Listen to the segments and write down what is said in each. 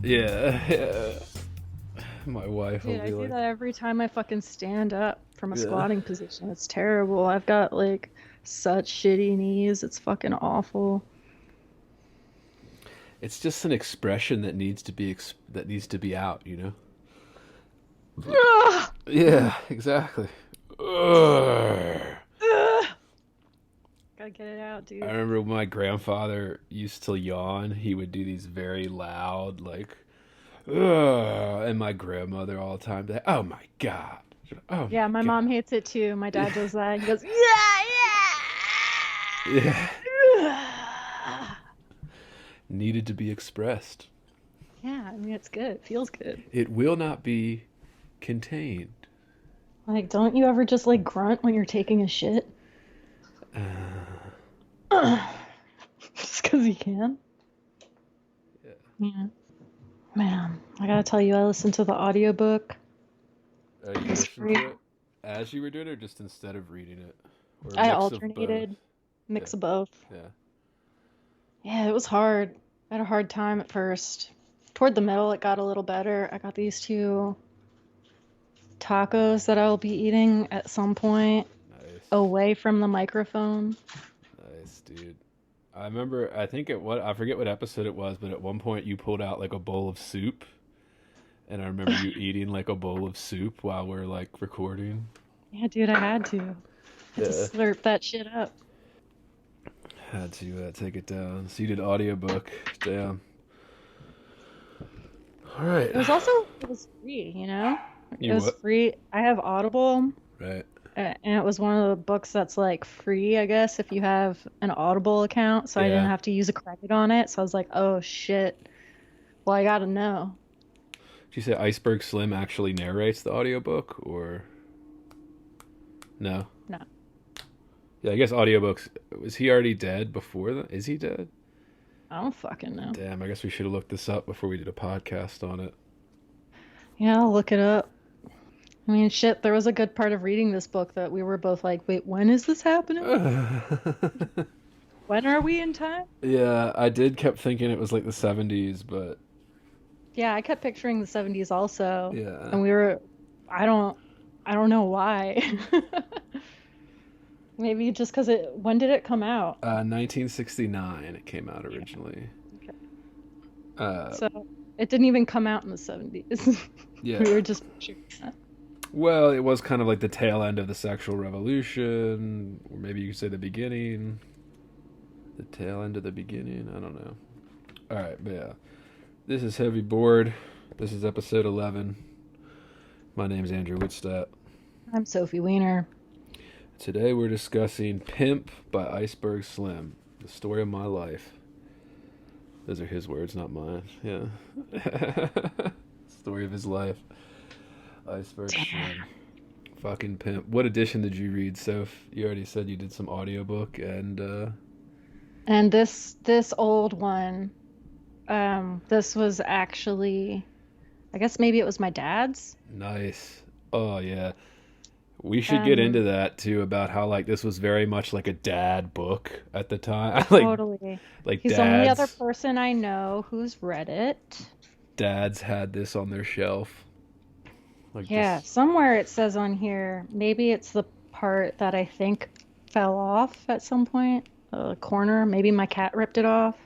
Yeah, yeah. My wife will Dude, I be do like, that every time I fucking stand up from a yeah. squatting position. It's terrible. I've got like such shitty knees. It's fucking awful. It's just an expression that needs to be out, you know? Ugh! Yeah, exactly. Ugh. Ugh! Gotta get it out, I dude. remember when my grandfather used to yawn, he would do these very loud, like, ugh, and my grandmother all the time, be like, oh my God. Oh Yeah, my my God. mom hates it too. My dad does that. He goes, yeah, Yeah. yeah. Needed to be expressed. Yeah, I mean it's good. It feels good. It will not be contained. Like, don't you ever just like grunt when you're taking a shit? Uh, Just because you can. yeah. Yeah. Man, I gotta tell you, I listened to the audiobook. It You was listened free. to it as you were doing it, or just instead of reading it, or a I mix of both? alternated, Yeah, mix of both. yeah, Yeah, it was hard. I had a hard time at first. Toward the middle, it got a little better. I got these two tacos that I'll be eating at some point nice, away from the microphone. nice, dude. I remember. I think it what I forget what episode it was, but at one point you pulled out like a bowl of soup, and I remember you eating like a bowl of soup while we're like recording. Yeah, dude, I had to. Had to Yeah, slurp that shit up. had to take it down. So you did audiobook. Damn. All right. It was free, you know? It You was what? free. I have Audible, Right. and it was one of the books that's like free, I guess, if you have an Audible account. So I didn't Yeah. have to use a credit on it. So I was like, oh shit. Well, I gotta know. Did you say Iceberg Slim actually narrates the audiobook, or no? No, Yeah, I guess audiobooks. Was he already dead before that? Is he dead? I don't fucking know. Damn, I guess we should have looked this up before we did a podcast on it. Yeah, I'll look it up. I mean, shit, there was a good part of reading this book that we were both like, wait, when is this happening? When are we in time? Yeah, I did kept thinking it was like the 70s, but Yeah, I kept picturing the 70s also. yeah. And we were, I don't, I don't know why. Maybe just because when did it come out? 1969 it came out Yeah, originally. okay. Uh, So it didn't even come out in the 70s. We yeah. were just picturing that. Well, it was kind of like the tail end of the sexual revolution, or maybe you could say the beginning. The tail end of the beginning? I don't know. Alright, but yeah. This is Heavy Board. This is episode 11. My name's Andrew Whitstadt. I'm Sophie Weiner. Today we're discussing Pimp by Iceberg Slim. The story of my life. Those are his words, not mine. Yeah. Story of his life. Iceberg Slim. Damn. Fucking Pimp. What edition did you read, Soph? You already said you did some audiobook and And this old one, this was actually, I guess maybe it was my dad's. nice. Oh yeah. We should get into Um, that too about how like this was very much like a dad book at the time. Totally. Like He's the only other person I know who's read it. dads had this on their shelf. Like Yeah, this. somewhere it says on here, maybe it's the part that I think fell off at some point, a corner. Maybe my cat ripped it off.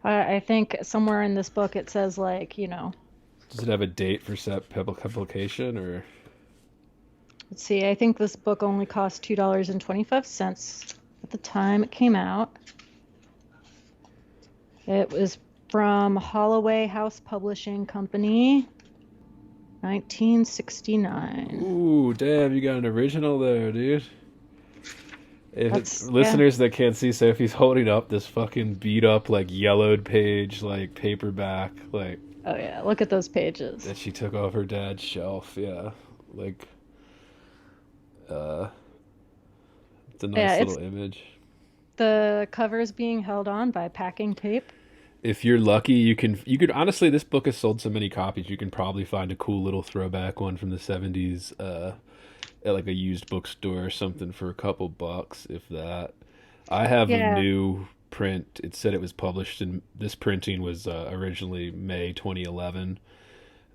I think somewhere in this book it says like, Does it have a date for set publication or let's see, I think this book only cost $2.25 at the time it came out. It was from Holloway House Publishing Company, 1969. ooh, damn, you got an original there, dude. If it's Yeah. listeners that can't see Sophie's holding up this fucking beat up like yellowed page like paperback like Oh yeah, look at those pages. that she took off her dad's shelf. Yeah. Like uh it's a Yeah, nice little it's image. the covers being held on by packing tape. If you're lucky, you could honestly this book has sold so many copies, you can probably find a cool little throwback one from the 70s at like a used bookstore or something for a couple bucks if that. I have a Yeah. new print. It said it was published in, this printing was originally May 2011,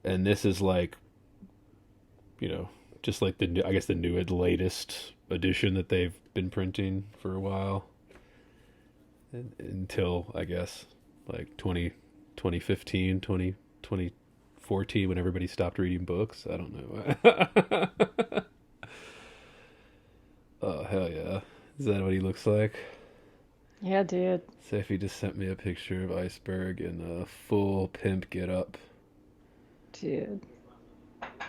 and this is like, you know, just like the, I guess the latest edition that they've been printing for a while, until I guess like 2015, 2014, when everybody stopped reading books. I don't know. Oh hell yeah! Is that what he looks like? Yeah, dude. Sophie just sent me a picture of Iceberg in a full pimp get up. Dude.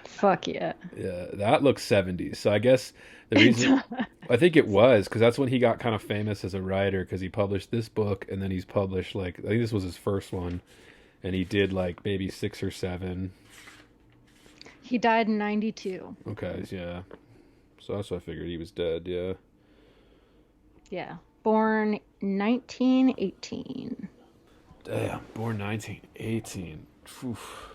Fuck yeah. Yeah, that looks 70s. So I guess the reason, I think it was because that's when he got kind of famous as a writer, because he published this book and then he's published, like, I think this was his first one, and he did like maybe 6 or 7. He died in 92. Okay, yeah. So that's what I figured, he was dead, yeah. Yeah. Born 1918. Damn, born 1918. Oof.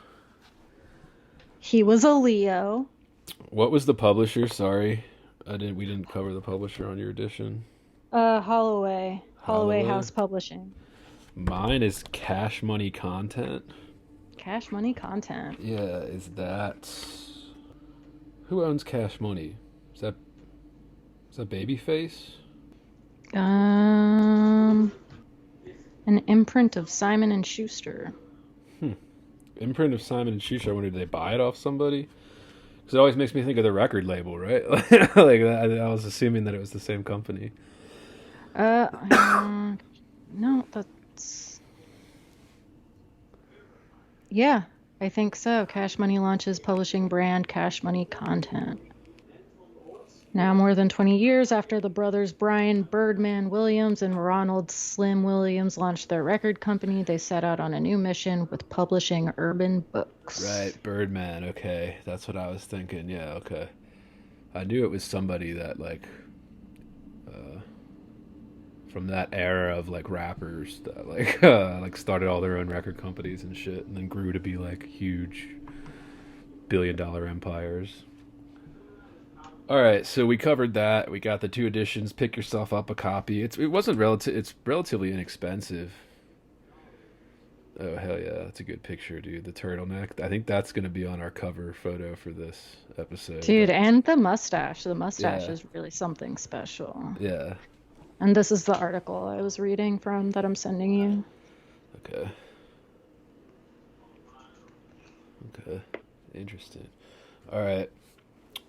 He was a Leo. What was the publisher? Sorry, we didn't cover the publisher on your edition. Holloway House Publishing. Mine is Cash Money Content. Cash Money Content. Yeah, is that, who owns Cash Money? Is that Babyface? An imprint of Simon and Schuster. Imprint of Simon and Schuster. I wonder, did they buy it off somebody? Because it always makes me think of the record label, right? Like that, I was assuming that it was the same company. No, that's... Yeah, I think so. Cash Money launches publishing brand Cash Money Content. Now, more than 20 years after the brothers Brian Birdman Williams and Ronald Slim Williams launched their record company, they set out on a new mission with publishing urban books. Right, Birdman. Okay, that's what I was thinking. Yeah, okay. I knew it was somebody that, like, from that era of, like, rappers that, like, like started all their own record companies and shit, and then grew to be, like, huge billion-dollar empires. All right, so we covered that. We got the 2 editions. Pick yourself up a copy. It's relatively inexpensive. Oh hell yeah, that's a good picture, dude. The turtleneck. I think that's gonna be on our cover photo for this episode. Dude, and the mustache. The mustache Yeah. is really something special. Yeah. And this is the article I was reading from that I'm sending you. Okay. Okay. Interesting. All right.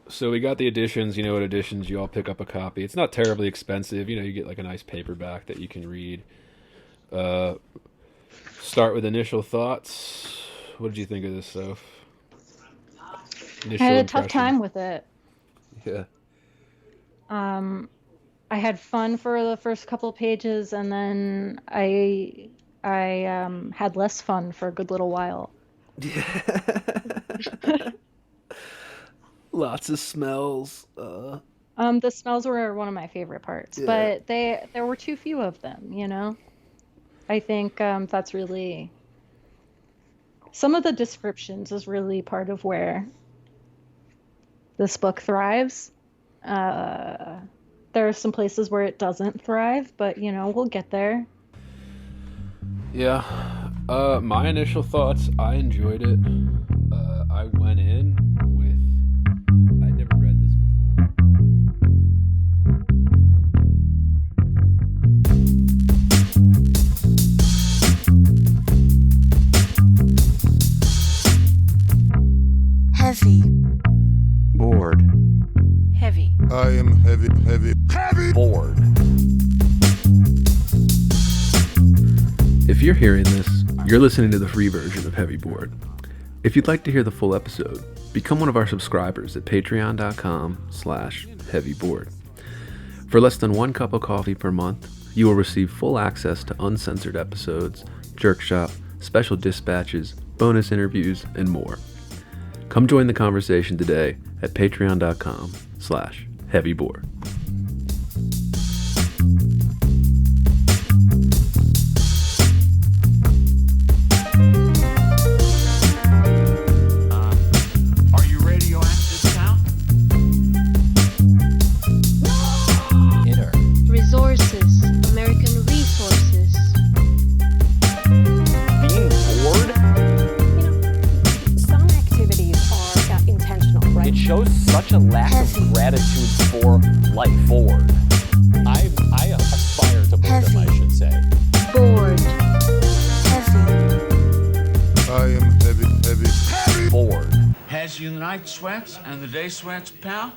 So we got the editions. You know what editions? You all pick up a copy. It's not terribly expensive. You know, you get like a nice paperback that you can read. Start with initial thoughts. What did you think of this, Soph? I had a tough time with it. Yeah. I had fun for the first couple of pages, and then I had less fun for a good little while. Lots of smells. The smells were one of my favorite parts, Yeah. but there were too few of them, you know? I think that's really... Some of the descriptions is really part of where this book thrives. There are some places where it doesn't thrive, but, you know, we'll get there. Yeah. My initial thoughts, I enjoyed it. I went in with... I'd never read this before. Heavy. Bored. Heavy. I am heavy Bored. If you're hearing this, you're listening to the free version of Heavy Board. If you'd like to hear the full episode, become one of our subscribers at patreon.com/heavyboard. For less than 1 cup of coffee per month, you will receive full access to uncensored episodes, jerk shop, special dispatches, bonus interviews, and more. Come join the conversation today at patreon.com/heavyboard. Are you radioactive now? Resources. American resources. shows such a lack of gratitude for life. Bored. I aspire to boredom, I should say. Bored. Heavy. I am heavy. Bored. Has you the night sweats and the day sweats, pal?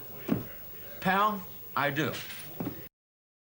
Pal, I do.